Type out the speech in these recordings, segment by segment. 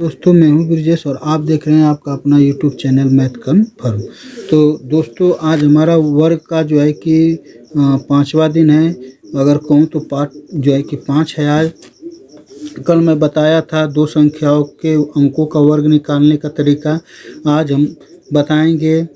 दोस्तों मैं हूं ब्रिजेश और आप देख रहे हैं आपका अपना यूट्यूब चैनल मैथ कन्फर्म। तो दोस्तों आज हमारा वर्ग का जो है कि पाँचवा दिन है। अगर कहूँ तो पाठ जो है कि 5 है। आज कल मैं बताया था दो संख्याओं के अंकों का वर्ग निकालने का तरीका। आज हम बताएंगे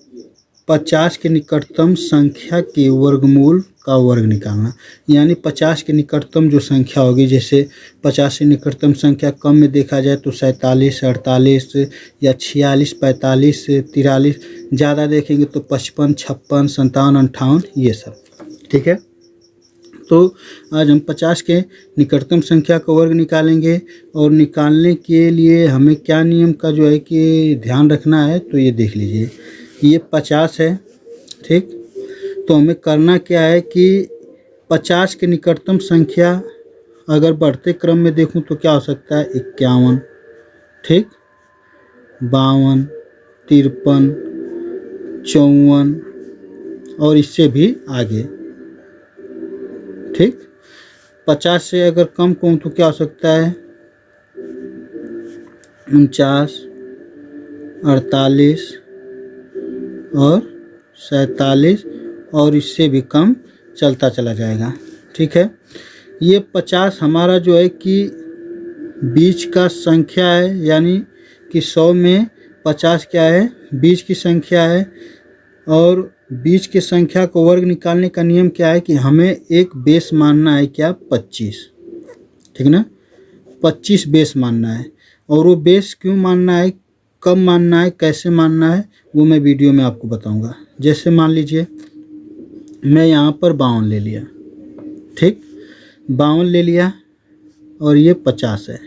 50 के निकटतम संख्या के वर्गमूल का वर्ग निकालना। यानी 50 के निकटतम जो संख्या होगी, जैसे 50 से निकटतम संख्या कम में देखा जाए तो 47, 48 या 46, 45, 43, ज़्यादा देखेंगे तो 55, 56, 57, 58, ये सब। ठीक है, तो आज हम 50 के निकटतम संख्या का वर्ग निकालेंगे। और निकालने के लिए हमें क्या नियम का जो है कि ध्यान रखना है, तो ये देख लीजिए। ये 50 है, ठीक। तो हमें करना क्या है कि 50 के निकटतम संख्या अगर बढ़ते क्रम में देखूं तो क्या हो सकता है, 51, ठीक, 52, 53, 54 और इससे भी आगे, ठीक। 50 से अगर कम कहूँ तो क्या हो सकता है, 49, 48 और 47 और इससे भी कम चलता चला जाएगा। ठीक है, ये 50 हमारा जो है कि बीच का संख्या है, यानी कि 100 में 50 क्या है, बीच की संख्या है। और बीच की संख्या को वर्ग निकालने का नियम क्या है कि हमें एक बेस मानना है, क्या, 25, ठीक ना। 25 बेस मानना है। और वो बेस क्यों मानना है, कब मानना है, कैसे मानना है, वो मैं वीडियो में आपको बताऊंगा। जैसे मान लीजिए मैं यहाँ पर 52 ले लिया, ठीक, 52 ले लिया और ये 50 है।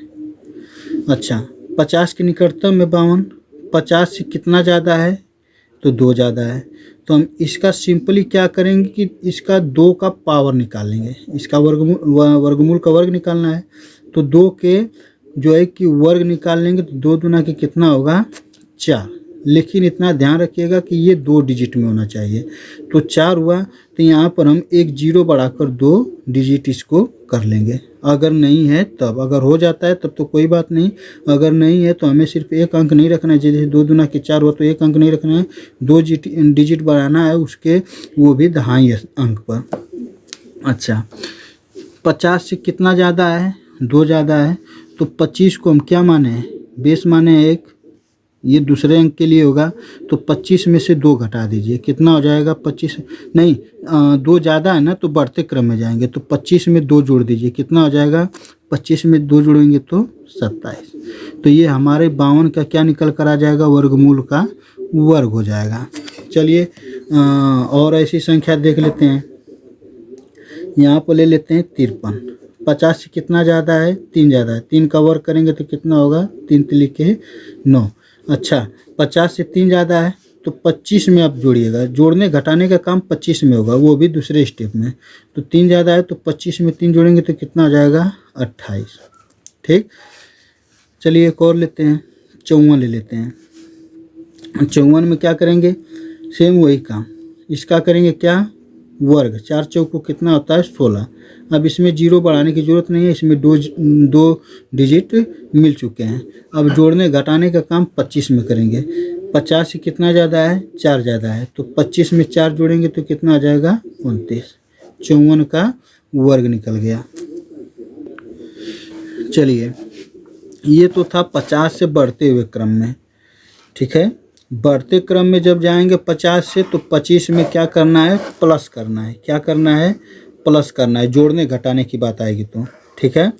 अच्छा, 50 के निकटतम में 52, 50 से कितना ज़्यादा है, तो 2 ज़्यादा है। तो हम इसका सिंपली क्या करेंगे कि इसका 2 का पावर निकालेंगे। इसका वर्गमूल का वर्ग निकालना है, तो 2 के जो है कि वर्ग निकाल लेंगे तो 2 दूना के कितना होगा, 4। लेकिन इतना ध्यान रखिएगा कि ये 2 डिजिट में होना चाहिए। तो 4 हुआ, तो यहाँ पर हम एक 0 बढ़ाकर 2 डिजिट इसको कर लेंगे। अगर नहीं है तब, अगर हो जाता है तब तो कोई बात नहीं। अगर नहीं है तो हमें सिर्फ एक अंक नहीं रखना है। जैसे 2 दूना के 4 हो तो एक अंक नहीं रखना है, 2 डिजिट बढ़ाना है उसके, वो भी दहाई अंक पर। अच्छा, 50 से कितना ज़्यादा है, 2 ज़्यादा है। तो 25 को हम क्या माने, बेस माने 1, ये दूसरे अंक के लिए होगा। तो 25 में से 2 घटा दीजिए, कितना हो जाएगा, 25 नहीं, 2 ज़्यादा है ना, तो बढ़ते क्रम में जाएंगे। तो 25 में 2 जोड़ दीजिए, कितना हो जाएगा, 25 में 2 जोड़ेंगे तो 27। तो ये हमारे 52 का क्या निकल कर आ जाएगा, वर्गमूल का वर्ग हो जाएगा। चलिए और ऐसी संख्या देख लेते हैं। यहाँ पर ले लेते हैं 53। 50 से कितना ज़्यादा है, 3 ज़्यादा है। 3 का वर्ग करेंगे तो कितना होगा, 3 तिल के 9। अच्छा, 50 से 3 ज़्यादा है तो 25 में आप जोड़िएगा। जोड़ने घटाने का काम 25 में होगा, वो भी दूसरे स्टेप में। तो 3 ज़्यादा है तो 25 में 3 जोड़ेंगे तो कितना हो जाएगा, 28। ठीक, चलिए एक और लेते हैं, 54 ले लेते हैं। 54 में क्या करेंगे, सेम वही काम, इसका करेंगे क्या, वर्ग। 4 चौको कितना होता है, 16। अब इसमें 0 बढ़ाने की ज़रूरत नहीं है, इसमें दो डिजिट मिल चुके हैं। अब जोड़ने घटाने का काम 25 में करेंगे। 50 से कितना ज़्यादा है, 4 ज़्यादा है। तो 25 में 4 जोड़ेंगे तो कितना आ जाएगा, 29। 54 का वर्ग निकल गया। चलिए, ये तो था 50 से बढ़ते हुए क्रम में। ठीक है, बढ़ते क्रम में जब जाएंगे 50 से तो 25 में क्या करना है, प्लस करना है। क्या करना है, प्लस करना है। जोड़ने घटाने की बात आएगी तो, ठीक है।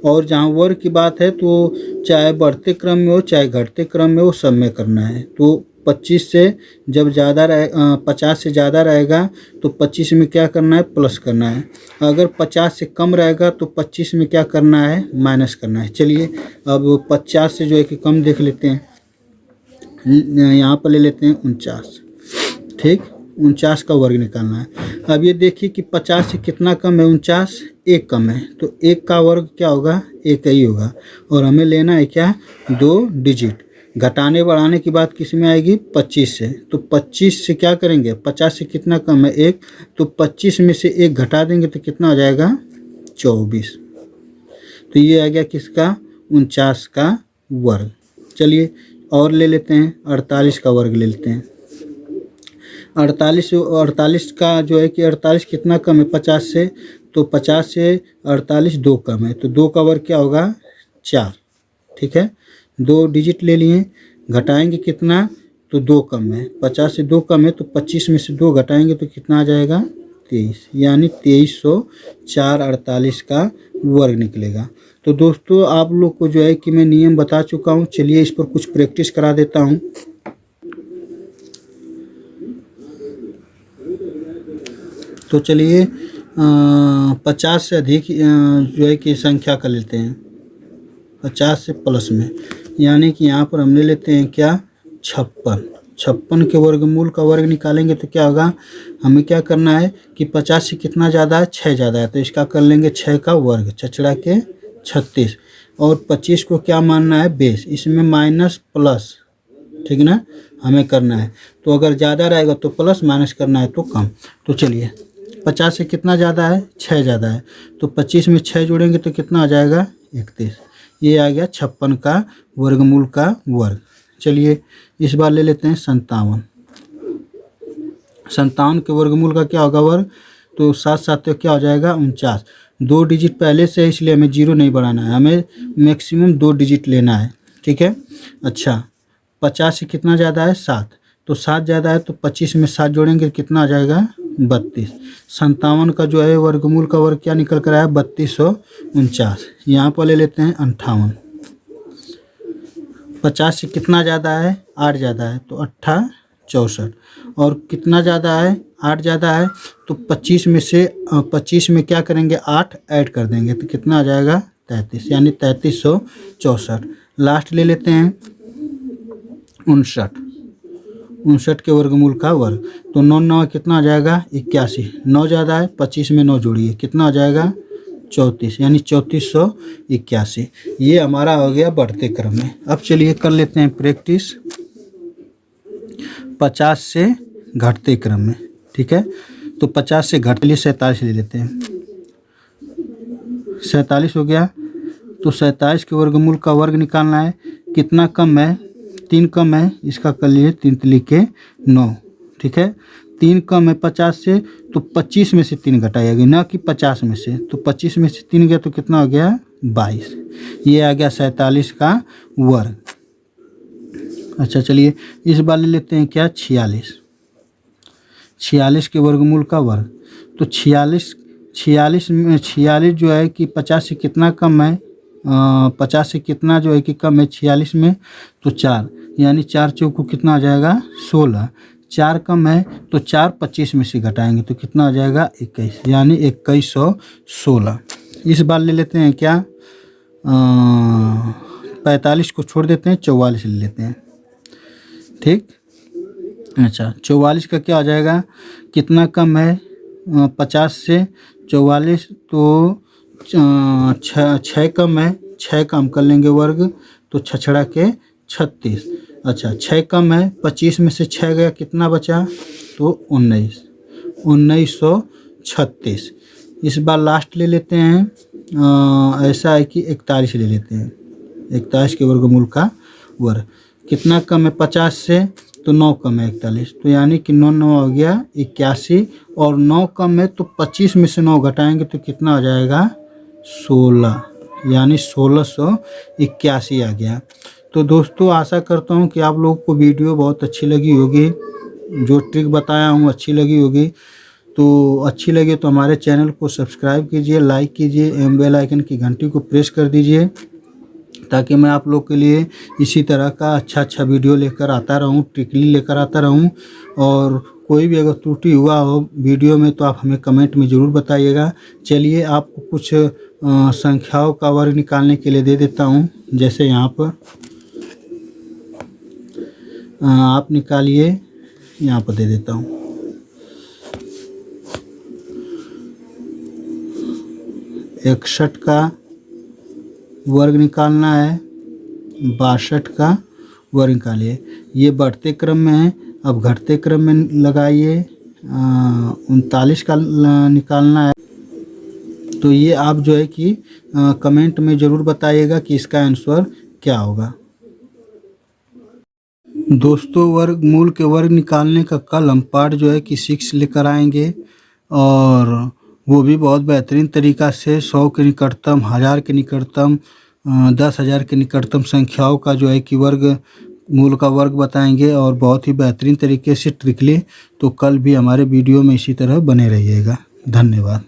और जहाँ वर्ग की बात है तो चाहे बढ़ते क्रम में हो चाहे घटते क्रम में हो, सब में करना है। तो 25 से जब ज़्यादा रहे, 50 से ज़्यादा रहेगा तो 25 में क्या करना है, प्लस करना है। अगर 50 से कम रहेगा तो 25 में क्या करना है, माइनस करना है। चलिए अब 50 से जो है कि कम देख लेते हैं। यहाँ पर ले लेते हैं 49। ठीक, 49 का वर्ग निकालना है। अब ये देखिए कि 50 से कितना कम है, 49, 1 कम है। तो 1 का वर्ग क्या होगा, 1 ही होगा। और हमें लेना है क्या, 2 डिजिट। घटाने बढ़ाने की बात किस में आएगी, 25 से। तो 25 से क्या करेंगे, 50 से कितना कम है, 1। तो 25 में से 1 घटा देंगे तो कितना हो जाएगा, 24। तो ये आ गया किसका, 49 का वर्ग। चलिए और ले लेते हैं, 48 का वर्ग ले लेते हैं। 48 का जो है कि 48 कितना कम है 50 से, तो 50 से 48 2 कम है, तो 2 का वर्ग क्या होगा 4। ठीक है, 2 डिजिट ले लिए, घटाएंगे कितना, तो 2 कम है, 50 से 2 कम है, तो 25 में से 2 घटाएंगे तो कितना आ जाएगा 23, यानी 2304 48 का वर्ग निकलेगा। तो दोस्तों आप लोग को जो है कि मैं नियम बता चुका हूँ, चलिए इस पर कुछ प्रैक्टिस करा देता हूँ। तो चलिए 50 से अधिक जो है कि संख्या कर लेते हैं, 50 से प्लस में, यानी कि यहाँ पर हम ले लेते हैं क्या 56 के वर्गमूल का वर्ग निकालेंगे तो क्या होगा, हमें क्या करना है कि 50 से कितना ज़्यादा है 6 ज़्यादा है, तो इसका कर लेंगे 6 का वर्ग, छछड़ा के 36, और 25 को क्या मानना है बेस, इसमें माइनस प्लस, ठीक ना, हमें करना है। तो अगर ज़्यादा रहेगा तो प्लस, माइनस करना है तो कम। तो चलिए 50 से कितना ज़्यादा है 6 ज़्यादा है, तो 25 में 6 जोड़ेंगे तो कितना आ जाएगा 31। ये आ गया 56 का वर्गमूल का वर्ग। चलिए इस बार ले लेते हैं 57। 57 के वर्गमूल का क्या होगा वर्ग, तो 7 7 तो क्या हो जाएगा 49। 2 डिजिट पहले से है इसलिए हमें 0 नहीं बढ़ाना है, हमें मैक्सिमम 2 डिजिट लेना है। ठीक है, अच्छा 50 से कितना ज़्यादा है 7, तो 7 ज़्यादा है, तो 25 में 7 जोड़ेंगे कितना आ जाएगा 32। 57 का जो है वर्गमूल का वर्ग क्या निकल कर आया 3249। यहाँ पर ले लेते हैं 58। 50 से कितना ज़्यादा है 8 ज़्यादा है, तो 8 64, और कितना ज़्यादा है 8 ज़्यादा है, तो 25 में से 25 में क्या करेंगे 8 ऐड कर देंगे तो कितना आ जाएगा 33, यानी 3364। लास्ट ले लेते हैं 59 के वर्गमूल का वर्ग, तो 9 9 कितना आ जाएगा 81। 9 ज़्यादा है, 25 में 9 जोड़िए कितना आ जाएगा 34, यानी 3481। ये हमारा हो गया बढ़ते क्रम में। अब चलिए कर लेते हैं प्रैक्टिस 50 से घटते क्रम में। ठीक है, तो 50 से घट लिए 47 ले लेते हैं। 47 हो गया, तो 47 के वर्गमूल का वर्ग निकालना है, कितना कम है 3 कम है, इसका कर लिए 3 3 के 9। ठीक है, 3 कम है 50 से, तो 25 में से 3 घटाएगी, ना कि 50 में से, तो 25 में से 3 गया तो कितना हो गया 22। ये आ गया 47 का वर्ग। अच्छा चलिए इस बार ले लेते हैं क्या 46 के वर्गमूल का वर्ग, तो 46 में 46 जो है कि 50 से कितना कम है 50 से कितना जो है कि कम है 46 में, तो 4, यानी 4 चौको कितना आ जाएगा 16। 4 कम है, तो 4 25 में से घटाएंगे तो कितना आ जाएगा 21, यानी 2116। इस बार ले लेते हैं क्या 45 को छोड़ देते हैं, 44 ले लेते हैं। ठीक, अच्छा 44 का क्या आ जाएगा, कितना कम है 50 से 44, तो 6 कम है, 6 कम कर लेंगे वर्ग, तो छछड़ा के 36। अच्छा 6 कम है, 25 में से 6 गया कितना बचा, तो 1936। इस बार लास्ट ले लेते हैं ऐसा है कि 41 ले लेते हैं। 41 के वर्गमूल का वर्ग, कितना कम है 50 से, तो 9 कम है 41, तो यानी कि 9 9 हो गया 81, और 9 कम है तो 25 में से 9 घटाएंगे तो कितना हो जाएगा 16, यानी 1681 आ गया। तो दोस्तों आशा करता हूँ कि आप लोगों को वीडियो बहुत अच्छी लगी होगी, जो ट्रिक बताया हूँ अच्छी लगी होगी। तो अच्छी लगे तो हमारे चैनल को सब्सक्राइब कीजिए, लाइक कीजिए एवं बेल आइकन की घंटी को प्रेस कर दीजिए, ताकि मैं आप लोग के लिए इसी तरह का अच्छा वीडियो लेकर आता रहूं, ट्रिकली लेकर आता रहूं। और कोई भी अगर त्रुटि हुआ हो वीडियो में तो आप हमें कमेंट में ज़रूर बताइएगा। चलिए आपको कुछ संख्याओं का वर्ग निकालने के लिए दे देता हूं, जैसे यहाँ पर आप निकालिए, यहाँ पर दे देता हूँ। इकसठ का वर्ग निकालना है, 62 का वर्ग निकालिए। ये बढ़ते क्रम में है, अब घटते क्रम में लगाइए। 39 का निकालना है, तो ये आप जो है कि कमेंट में ज़रूर बताइएगा कि इसका आंसर क्या होगा। दोस्तों वर्गमूल के वर्ग निकालने का कल हम पार्ट जो है कि 6 लेकर आएंगे, और वो भी बहुत बेहतरीन तरीक़ा से 100 के निकटतम, 1000 के निकटतम, 10,000 के निकटतम संख्याओं का जो है कि वर्गमूल का वर्ग बताएंगे, और बहुत ही बेहतरीन तरीके से ट्रिकली। तो कल भी हमारे वीडियो में इसी तरह बने रहिएगा। धन्यवाद।